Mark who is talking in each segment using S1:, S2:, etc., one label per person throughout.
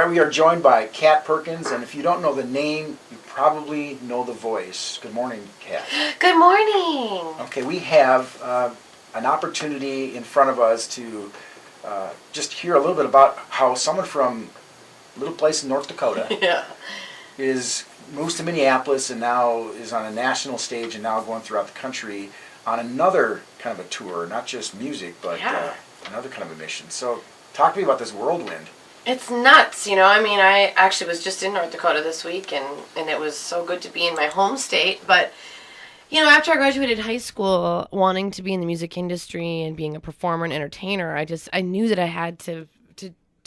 S1: we are joined by Kat Perkins, and if you don't know the name, you probably know the voice. Good morning, Kat.
S2: Good morning.
S1: Okay, we have an opportunity in front of us to just hear a little bit about how someone from a little place in North Dakota moves to Minneapolis and now is on a national stage and now going throughout the country on another kind of a tour, not just music, but another kind of a mission. So talk to me about this whirlwind.
S2: It's nuts, you know. I mean, I actually was just in North Dakota this week, and it was so good to be in my home state. But, you know, after I graduated high school, wanting to be in the music industry and being a performer and entertainer, I knew that I had to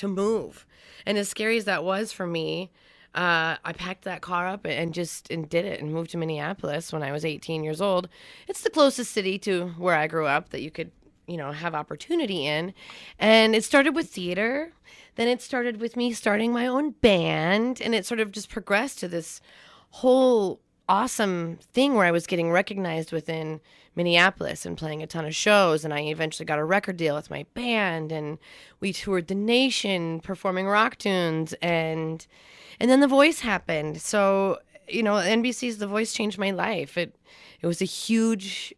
S2: move. And as scary as that was for me, I packed that car up and did it and moved to Minneapolis when I was 18 years old. It's the closest city to where I grew up that you could, you know, have opportunity in. And it started with theater. Then it started with me starting my own band, and it sort of just progressed to this whole awesome thing where I was getting recognized within Minneapolis and playing a ton of shows, and I eventually got a record deal with my band, and we toured the nation performing rock tunes, and then The Voice happened. So, you know, NBC's The Voice changed my life. It was a huge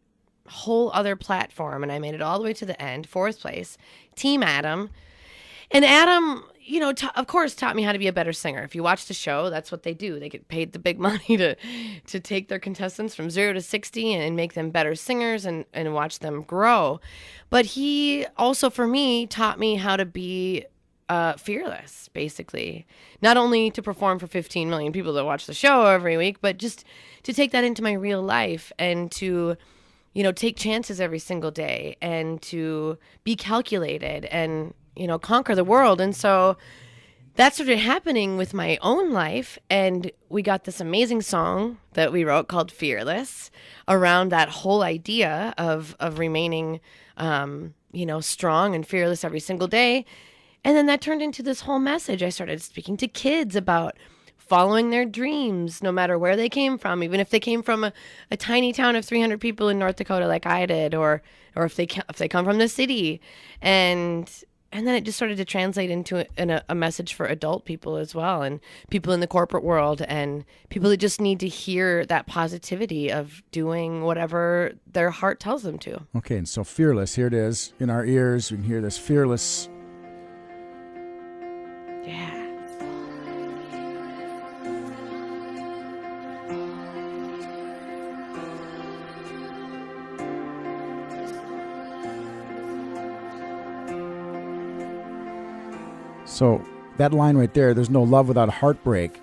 S2: whole other platform, and I made it all the way to the end, 4th place, Team Adam. And Adam, you know, of course, taught me how to be a better singer. If you watch the show, that's what they do. They get paid the big money to take their contestants from 0 to 60 and make them better singers and watch them grow. But he also, for me, taught me how to be fearless, basically. Not only to perform for 15 million people that watch the show every week, but just to take that into my real life and to, you know, take chances every single day and to be calculated and, you know, conquer the world. And so that started happening with my own life. And we got this amazing song that we wrote called Fearless around that whole idea of remaining, you know, strong and fearless every single day. And then that turned into this whole message. I started speaking to kids about following their dreams, no matter where they came from, even if they came from a tiny town of 300 people in North Dakota like I did, or if they come from the city. And then it just started to translate into a message for adult people as well, and people in the corporate world, and people that just need to hear that positivity of doing whatever their heart tells them to.
S3: Okay, and so Fearless, here it is in our ears. We can hear this Fearless.
S2: Yeah.
S3: So that line right there, there's no love without heartbreak,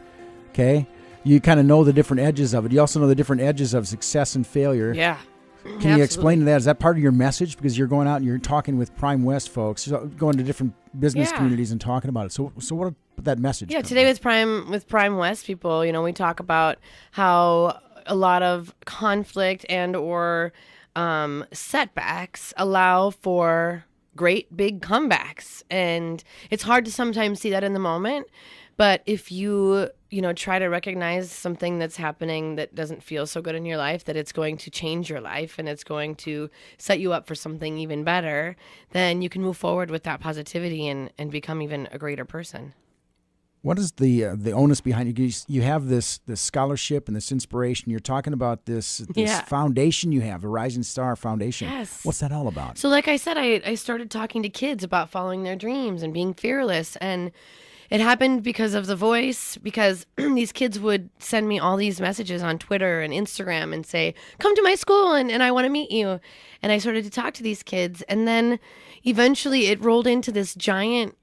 S3: okay? You kind of know the different edges of it. You also know the different edges of success and failure.
S2: Yeah.
S3: Can you explain that? Is that part of your message? Because you're going out and you're talking with Prime West folks, going to different business communities and talking about it. So what that message?
S2: Yeah, today with Prime West people, you know, we talk about how a lot of conflict and or setbacks allow for great big comebacks, and it's hard to sometimes see that in the moment, but if you know, try to recognize something that's happening that doesn't feel so good in your life, that it's going to change your life and it's going to set you up for something even better, then you can move forward with that positivity and become even a greater person.
S3: What is the onus behind it? You have this scholarship and this inspiration. You're talking about this foundation you have, a Rising Star Foundation.
S2: Yes.
S3: What's that all about?
S2: So like I said, I started talking to kids about following their dreams and being fearless. And it happened because of The Voice, because these kids would send me all these messages on Twitter and Instagram and say, come to my school and I want to meet you. And I started to talk to these kids. And then eventually it rolled into this giant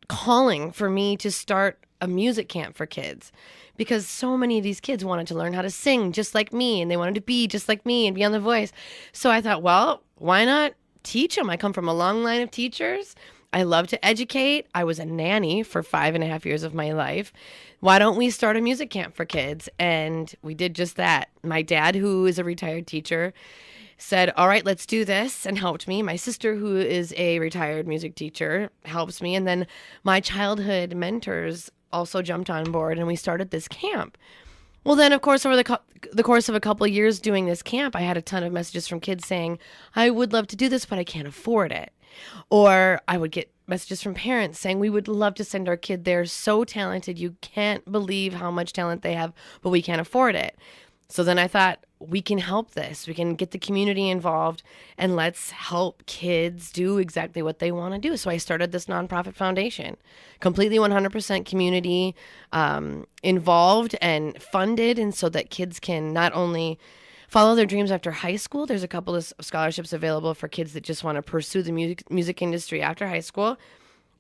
S2: calling for me to start a music camp for kids, because so many of these kids wanted to learn how to sing just like me, and they wanted to be just like me and be on The Voice. So I thought, well, why not teach them? I come from a long line of teachers. I love to educate. I was a nanny for 5.5 years of my life. Why don't we start a music camp for kids? And we did just that. My dad, who is a retired teacher, said, all right, let's do this, and helped me. My sister, who is a retired music teacher, helps me. And then my childhood mentors also jumped on board, and we started this camp. Well, then, of course, over the course of a couple of years doing this camp, I had a ton of messages from kids saying, I would love to do this, but I can't afford it. Or I would get messages from parents saying, we would love to send our kid there. So talented. You can't believe how much talent they have, but we can't afford it. So then I thought, we can help this. We can get the community involved, and let's help kids do exactly what they want to do. So I started this nonprofit foundation, completely 100% community involved and funded, and so that kids can not only follow their dreams after high school. There's a couple of scholarships available for kids that just want to pursue the music industry after high school.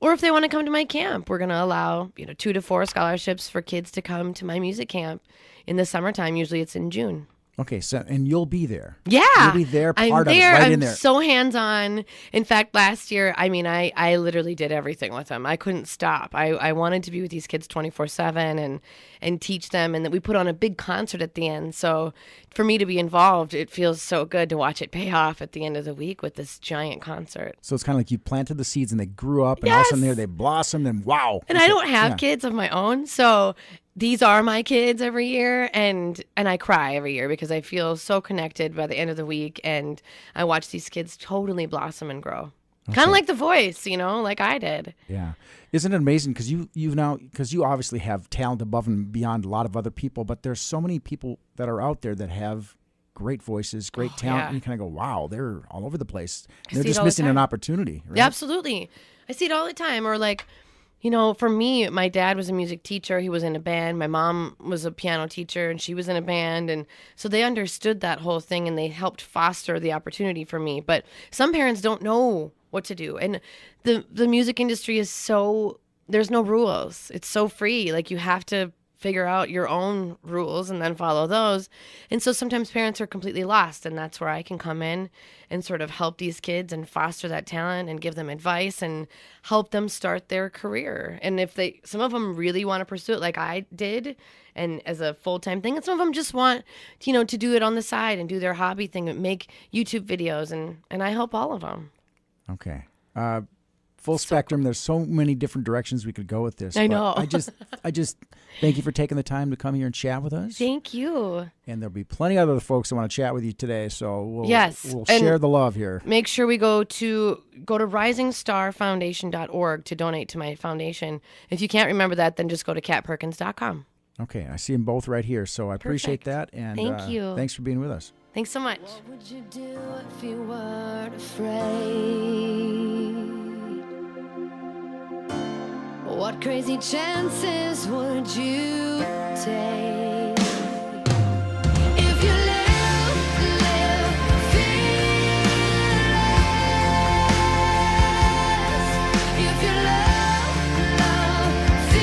S2: Or if they want to come to my camp, we're going to allow 2 to 4 scholarships for kids to come to my music camp in the summertime. Usually it's in June.
S3: Okay, so and you'll be there.
S2: Yeah,
S3: you'll be there.
S2: I'm
S3: Part
S2: there.
S3: Of it, right
S2: I'm
S3: in there.
S2: so hands-on. In fact, last year, I literally did everything with them. I couldn't stop. I wanted to be with these kids 24/7 and teach them. And that we put on a big concert at the end. So for me to be involved, it feels so good to watch it pay off at the end of the week with this giant concert.
S3: So it's kind of like you planted the seeds and they grew up, and all of a sudden they blossomed, and wow.
S2: And I don't have kids of my own, so these are my kids every year, and I cry every year because I feel so connected by the end of the week, and I watch these kids totally blossom and grow. Kind of like The Voice, like I did.
S3: Yeah. Isn't it amazing? Because you obviously have talent above and beyond a lot of other people, but there's so many people that are out there that have great voices, great talent, and you kind of go, wow, they're all over the place. They're just missing an opportunity, right?
S2: Yeah, absolutely. I see it all the time. Or like, for me, my dad was a music teacher. He was in a band. My mom was a piano teacher, and she was in a band. And so they understood that whole thing, and they helped foster the opportunity for me. But some parents don't know what to do. And the music industry is there's no rules. It's so free. Like, you have to figure out your own rules and then follow those. And so sometimes parents are completely lost, and that's where I can come in and sort of help these kids and foster that talent and give them advice and help them start their career. And if some of them really want to pursue it like I did and as a full-time thing, and some of them just want, to do it on the side and do their hobby thing and make YouTube videos, and I help all of them.
S3: Okay. Full spectrum. There's so many different directions we could go with this.
S2: I know.
S3: I just thank you for taking the time to come here and chat with us.
S2: Thank you.
S3: And there'll be plenty of other folks that want to chat with you today. So we'll
S2: and
S3: share the love here.
S2: Make sure we go to risingstarfoundation.org to donate to my foundation. If you can't remember that, then just go to katperkins.com.
S3: Okay. I see them both right here. So I appreciate that. And
S2: thank you.
S3: Thanks for being with us.
S2: Thanks so much.
S4: What would you do if you weren't afraid? What crazy chances would you take? If you live fearless. If you love fearless.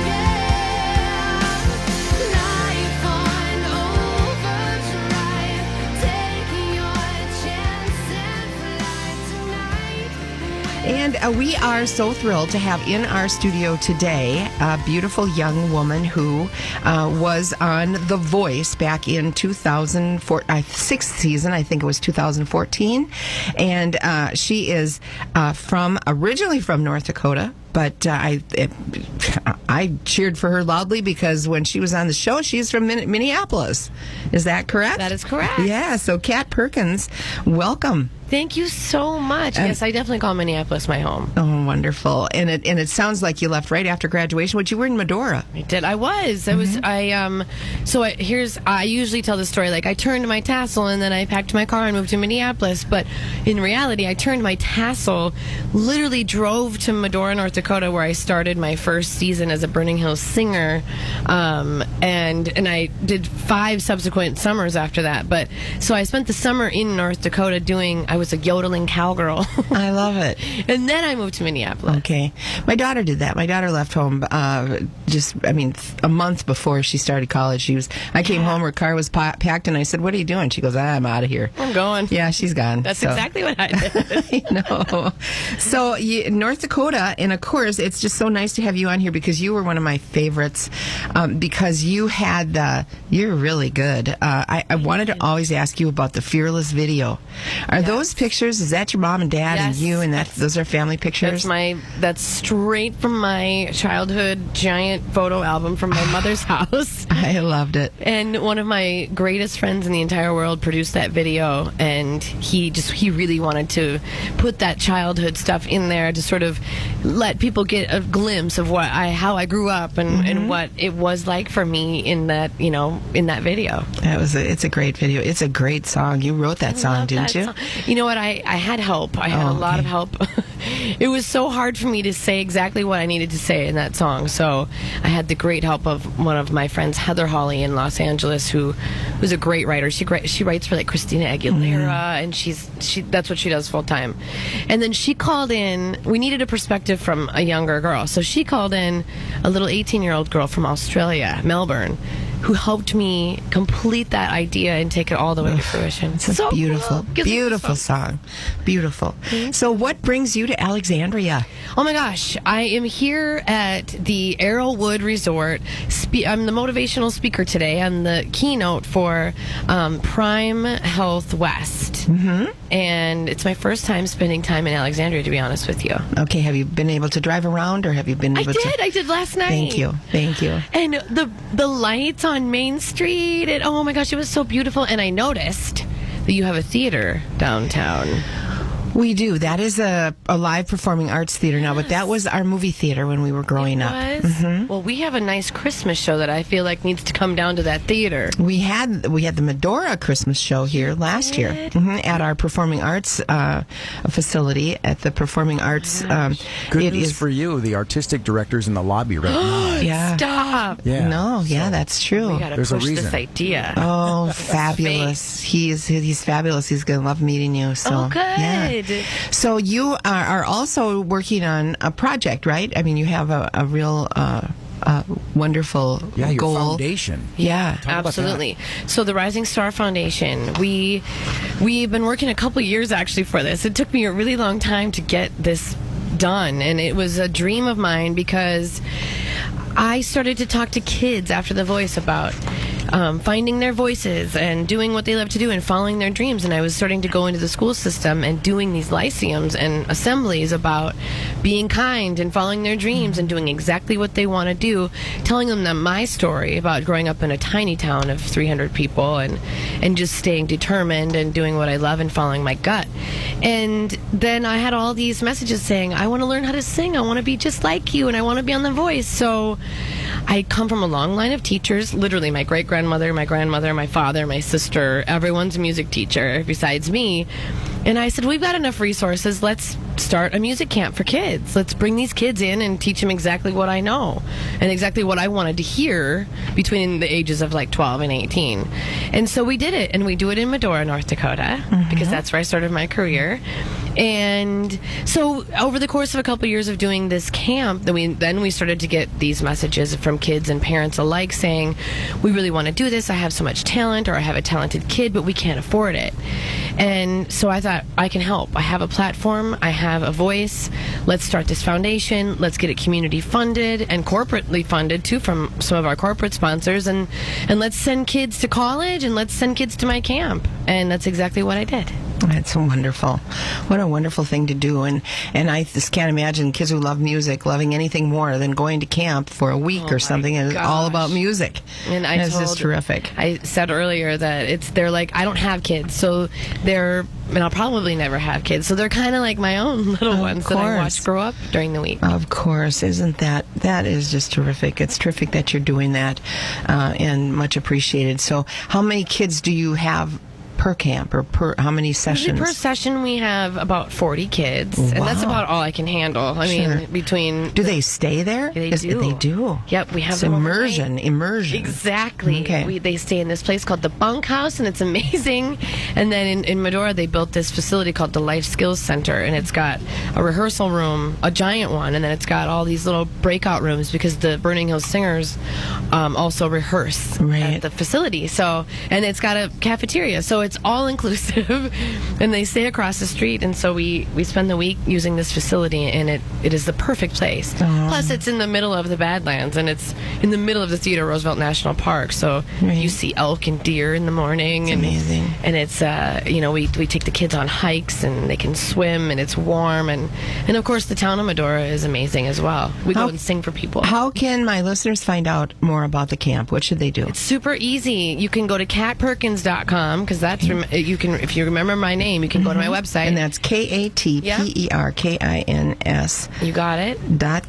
S4: Yeah. Life on overdrive. Taking your chance and fly tonight.
S5: And we are so thrilled to have in our studio today a beautiful young woman who was on The Voice back in 2004, sixth season, I think it was 2014. And she is originally from North Dakota. But I cheered for her loudly because when she was on the show, she's from Minneapolis. Is that correct?
S2: That is correct.
S5: Yeah. So Kat Perkins, welcome.
S2: Thank you so much. Yes, I definitely call Minneapolis my home.
S5: Oh, wonderful. And it sounds like you left right after graduation, but you were in Medora.
S2: I did. I was. I usually tell the story like I turned my tassel and then I packed my car and moved to Minneapolis. But in reality, I turned my tassel, literally drove to Medora, North Dakota, where I started my first season as a Burning Hills singer. And I did 5 subsequent summers after that. But so I spent the summer in North Dakota I was a yodeling cowgirl.
S5: I love it.
S2: And then I moved to Minneapolis.
S5: Okay. My daughter did that. My daughter left home a month before she started college. I came home, her car was packed, and I said, "What are you doing?" She goes, "I'm out of here."
S2: I'm going.
S5: Yeah, she's gone.
S2: That's exactly what I did.
S5: I know. So North Dakota, and of course, it's just so nice to have you on here because you were one of my favorites because you're really good. I wanted to always ask you about the Fearless video. Are those those pictures, is that your mom and dad and
S2: Yes.
S5: you, and those are family pictures?
S2: That's straight from my childhood giant photo album from my mother's house.
S5: I loved it.
S2: And one of my greatest friends in the entire world produced that video, and he really wanted to put that childhood stuff in there to sort of let people get a glimpse of how I grew up and what it was like for me in that video.
S5: It's a great video. It's a great song. You wrote that song,
S2: Love
S5: didn't
S2: that
S5: you?
S2: song. You know what? I had help. I had a lot of help. It was so hard for me to say exactly what I needed to say in that song. So I had the great help of one of my friends, Heather Hawley in Los Angeles, who's a great writer. She writes for like Christina Aguilera, and that's what she does full time. And then she called in. We needed a perspective from a younger girl, so she called in a little 18-year-old girl from Australia, Melbourne, who helped me complete that idea and take it all the way to fruition.
S5: It's a beautiful, beautiful song. Beautiful. So what brings you to Alexandria?
S2: Oh my gosh, I am here at the Arrowwood Resort. I'm the motivational speaker today. I'm the keynote for Prime Health West. And it's my first time spending time in Alexandria, to be honest with you.
S5: Okay, have you been able to drive around, or have you been able to?
S2: I did last night.
S5: Thank you.
S2: And the lights on Main Street, and oh my gosh, it was so beautiful. And I noticed that you have a theater downtown.
S5: We do. That is a live performing arts theater now, but that was our movie theater when we were growing up.
S2: Well, we have a nice Christmas show that I feel like needs to come down to that theater.
S5: We had the Medora Christmas show here last year at our performing arts facility at the Performing Arts.
S3: Good news for you. The artistic director's in the lobby right now.
S5: Yeah.
S2: Stop.
S3: Yeah.
S5: No, yeah, that's true.
S2: We gotta
S3: There's a
S2: push this
S3: reason.
S2: idea.
S5: Oh, fabulous! He's fabulous. He's gonna love meeting you. So,
S2: Oh, good.
S5: Yeah. So you are also working on a project, right? I mean, you have a real wonderful
S3: Yeah, your
S5: goal.
S3: foundation.
S5: Yeah.
S3: Talk about
S2: Absolutely. So the Rising Star Foundation, we've been working a couple years actually for this. It took me a really long time to get this done, and it was a dream of mine because I started to talk to kids after The Voice about finding their voices and doing what they love to do and following their dreams. And I was starting to go into the school system and doing these lyceums and assemblies about being kind and following their dreams and doing exactly what they want to do, telling them that my story about growing up in a tiny town of 300 people and just staying determined and doing what I love and following my gut. And then I had all these messages saying, I want to learn how to sing. I want to be just like you, and I want to be on The Voice. So I come from a long line of teachers, literally my great-grandmother, my grandmother, my father, my sister, everyone's a music teacher besides me. And I said, we've got enough resources. Let's start a music camp for kids. Let's bring these kids in and teach them exactly what I know and exactly what I wanted to hear between the ages of like 12 and 18. And so we did it, and we do it in Medora, North Dakota, because that's where I started my career. And so over the course of a couple years of doing this camp, then we started to get these messages from kids and parents alike saying, we really want to do this. I have so much talent, or I have a talented kid, but we can't afford it. And so I thought, I can help. I have a platform. I have a voice. Let's start this foundation. Let's get it community funded and corporately funded too from some of our corporate sponsors. And let's send kids to college, and let's send kids to my camp. And that's exactly what I did.
S5: That's wonderful. What a wonderful thing to do. And I just can't imagine kids who love music loving anything more than going to camp for a week or something, and it's all about music.
S2: And
S5: it's just terrific.
S2: I said earlier that they're like, I don't have kids, so and I'll probably never have kids, so they're kind of like my own little ones that I watch grow up during the week.
S5: Of course. Isn't that is just terrific. It's terrific that you're doing that, and much appreciated. So how many kids do you have per camp, or how many sessions?
S2: Per session we have about 40 kids, and that's about all I can handle. I mean, between...
S5: Do they stay there?
S2: They do.
S5: They do.
S2: Yep, we have
S5: it's
S2: them
S5: immersion.
S2: Exactly.
S5: Okay.
S2: They stay in this place called the Bunk House, and it's amazing. And then in Medora, they built this facility called the Life Skills Center, and it's got a rehearsal room, a giant one, and then it's got all these little breakout rooms because the Burning Hills Singers also rehearse at the facility. So, and it's got a cafeteria. So it's it's all inclusive, and they stay across the street. And so we spend the week using this facility, and it is the perfect place. Plus, it's in the middle of the Badlands, and it's in the middle of the Theodore Roosevelt National Park. So you see elk and deer in the morning.
S5: It's amazing.
S2: And it's we take the kids on hikes, and they can swim, and it's warm, and of course the town of Medora is amazing as well. We go and sing for people.
S5: How can my listeners find out more about the camp? What should they do?
S2: It's super easy. You can go to katperkins.com, because that's you can, if you remember my name, you can go to my website,
S5: and that's KATPERKINS.
S2: You got it.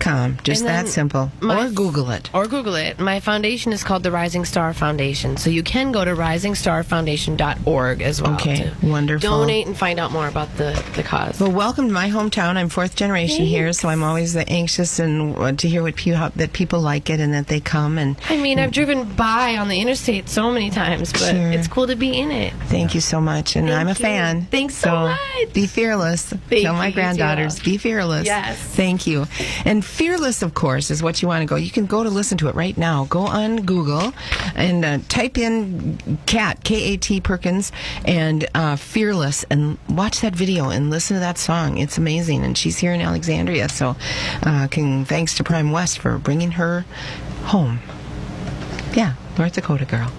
S5: .com. Just
S2: And then
S5: that simple. Or Google it.
S2: Or Google it. My foundation is called the Rising Star Foundation, so you can go to risingstarfoundation.org as well.
S5: Okay,
S2: to
S5: wonderful.
S2: donate and find out more about the cause.
S5: Well, welcome to my hometown. I'm fourth generation here, so I'm always anxious and to hear that people like it and that they come. And
S2: I mean, I've driven by on the interstate so many times, but
S5: Sure.
S2: it's cool to be in it.
S5: thank you so much, and I'm a
S2: you.
S5: fan.
S2: Thanks so much.
S5: Be fearless.
S2: Thank
S5: Tell my
S2: you,
S5: granddaughters,
S2: too.
S5: be fearless.
S2: Yes.
S5: Thank you. And fearless, of course, is what you want to go. You can go to listen to it right now. Go on Google and type in K-A-T Perkins and fearless, and watch that video and listen to that song. It's amazing, and she's here in Alexandria, so thanks to Prime West for bringing her home. Yeah, North Dakota girl.